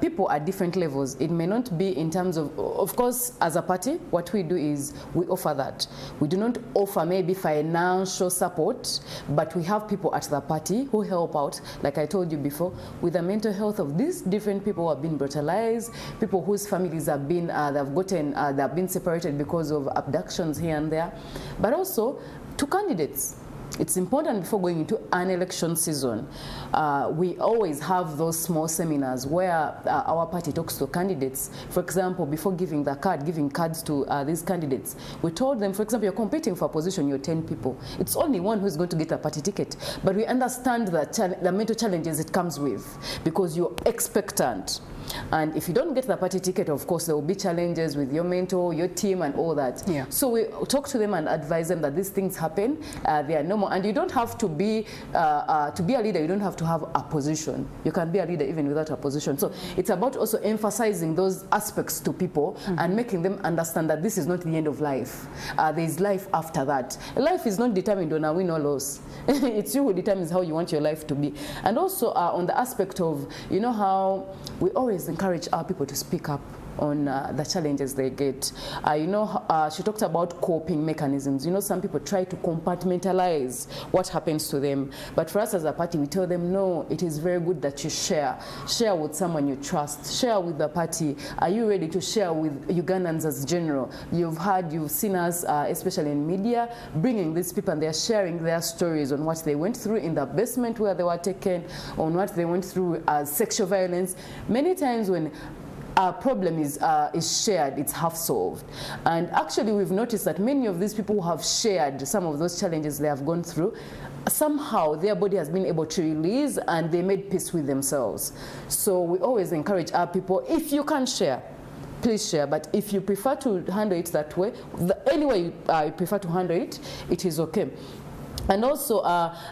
people at different levels. It may not be in terms of course, as a party, what we do is we offer that. We do not offer maybe financial support, but we have people at the party who help out, like I told you before, with the mental health of these different people who have been brutalized, people whose families have been they've been separated because of abductions here and there, but also to candidates. It's important before going into an election season. We always have those small seminars where our party talks to candidates. For example, before giving cards to these candidates, we told them, for example, you're competing for a position, you're 10 people. It's only one who's going to get a party ticket. But we understand the mental challenges it comes with, because you're expectant. And if you don't get the party ticket, of course, there will be challenges with your mentor, your team, and all that. Yeah. So we talk to them and advise them that these things happen. They are normal. And you don't have to be a leader. You don't have to have a position. You can be a leader even without a position. So it's about also emphasizing those aspects to people and making them understand that this is not the end of life. There is life after that. Life is not determined on a win or loss. It's you who determines how you want your life to be. And also on the aspect of, how we always always encourage our people to speak up on the challenges they get. You know, she talked about coping mechanisms. You know, some people try to compartmentalize what happens to them. But for us as a party, we tell them, no, it is very good that you share. Share with someone you trust. Share with the party. Are you ready to share with Ugandans as general? You've seen us, especially in media, bringing these people and they're sharing their stories on what they went through in the basement where they were taken, on what they went through as sexual violence. Many times when our problem is shared, it's half solved. And actually we've noticed that many of these people who have shared some of those challenges they have gone through, somehow their body has been able to release and they made peace with themselves. So we always encourage our people, if you can share, please share. But if you prefer to handle it that way, any way you prefer to handle it, it is okay. And also,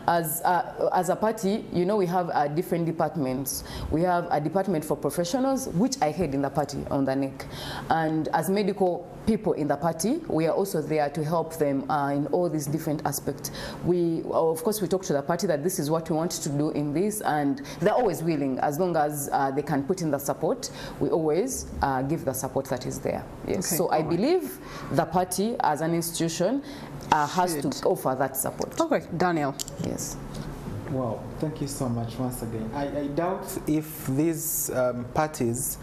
as a party, you know, we have different departments. We have a department for professionals, which I head in the party on the NEC. And as medical people in the party, we are also there to help them in all these different aspects. Of course, we talk to the party that this is what we want to do in this, and they're always willing, as long as they can put in the support. We always give the support that is there. Yes. Okay. So I believe the party, as an institution, has to offer that support. Okay, Daniel. Yes. Well, thank you so much once again. I doubt if these parties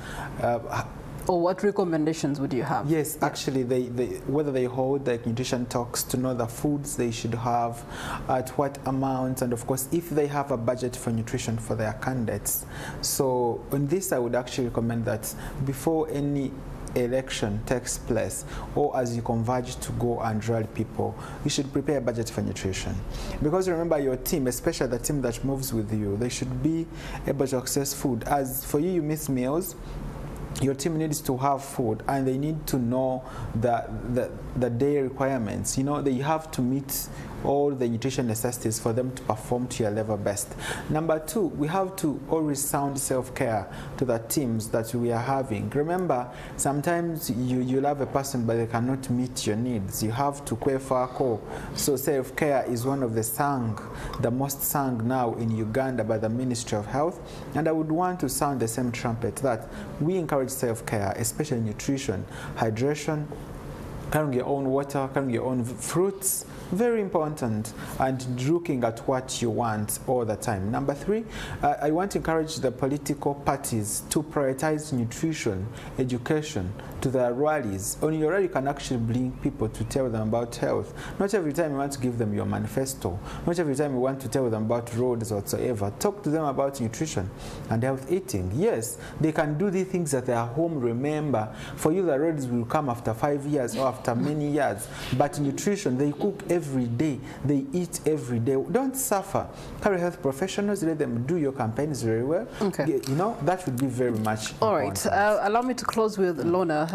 or what recommendations would you have? Yes, actually, whether they hold like nutrition talks to know the foods they should have, at what amount, and of course, if they have a budget for nutrition for their candidates. So on this, I would actually recommend that before any election takes place, or as you converge to go and rally people, you should prepare a budget for nutrition. Because remember, your team, especially the team that moves with you, they should be able to access food. As for you, you miss meals, your team needs to have food, and they need to know the day requirements. You know, they have to meet all the nutrition necessities for them to perform to your level best. Number two, we have to always sound self-care to the teams that we are having. Remember, sometimes you love a person but they cannot meet your needs. You have to pay for a call. So self-care is one of the most sung now in Uganda by the Ministry of Health. And I would want to sound the same trumpet that we encourage self-care, especially nutrition, hydration, carrying your own water, carrying your own fruits, very important, and looking at what you want all the time. Number three, I want to encourage the political parties to prioritize nutrition, education to their rallies. On your rally, you can actually bring people to tell them about health. Not every time you want to give them your manifesto. Not every time you want to tell them about roads whatsoever. Talk to them about nutrition and health eating. Yes, they can do these things at their home. Remember, for you, the roads will come after 5 years or after many years. But nutrition, they cook every day. They eat every day. Don't suffer. Carry health professionals, let them do your campaigns very well. Okay. You know, that would be very much all right. Allow me to close with Lorna.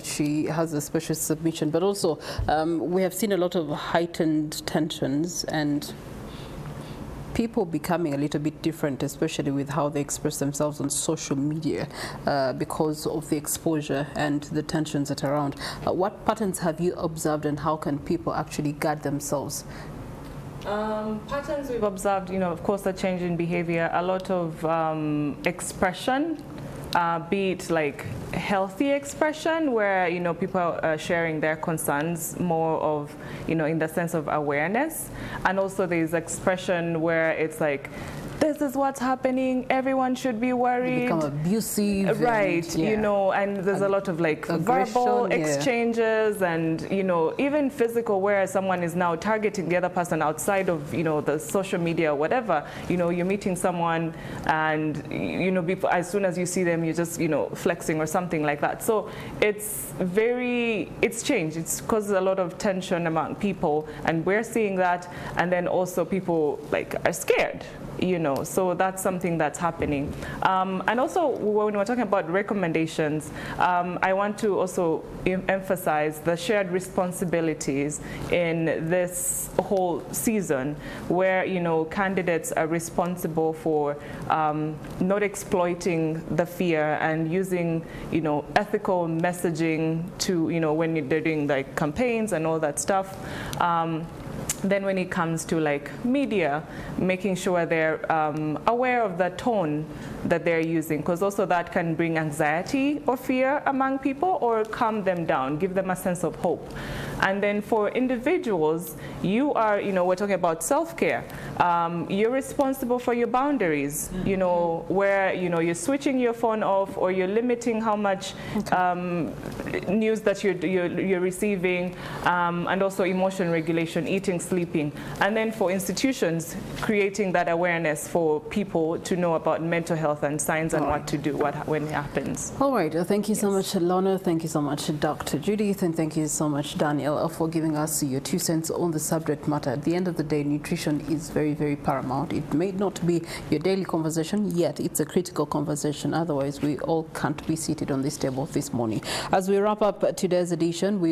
She has a special submission, but also we have seen a lot of heightened tensions and people becoming a little bit different, especially with how they express themselves on social media because of the exposure and the tensions that are around. What patterns have you observed, and how can people actually guard themselves? Patterns we've observed, you know, of course, the change in behavior, a lot of expression, be it like healthy expression where, you know, people are sharing their concerns more of, you know, in the sense of awareness. And also there's expression where it's like, this is what's happening, everyone should be worried. They become abusive. Right, and, yeah. you know, and there's a lot of like verbal exchanges and, you know, even physical, where someone is now targeting the other person outside of, you know, the social media or whatever. You know, you're meeting someone and, you know, as soon as you see them, you're just, you know, flexing or something like that. So it's changed. It's caused a lot of tension among people, and we're seeing that. And then also people like are scared. You know, so that's something that's happening. And also, when we're talking about recommendations, I want to also emphasize the shared responsibilities in this whole season, where, you know, candidates are responsible for not exploiting the fear and using, you know, ethical messaging to, you know, when they're doing like campaigns and all that stuff. Then when it comes to like media, making sure they're aware of the tone that they're using, because also that can bring anxiety or fear among people, or calm them down, give them a sense of hope. And then for individuals, you are, we're talking about self-care. You're responsible for your boundaries, where, you're switching your phone off, or you're limiting how much news that you're receiving, and also emotion regulation, eating, sleeping. And then for institutions, creating that awareness for people to know about mental health and signs and what to do when it happens. All right. Thank you so much, Lorna. Thank you so much, Dr. Judith. And thank you so much, Daniel, for giving us your 2 cents on the subject matter. At the end of the day, nutrition is very, very paramount. It may not be your daily conversation, yet it's a critical conversation. Otherwise, we all can't be seated on this table this morning. As we wrap up today's edition, we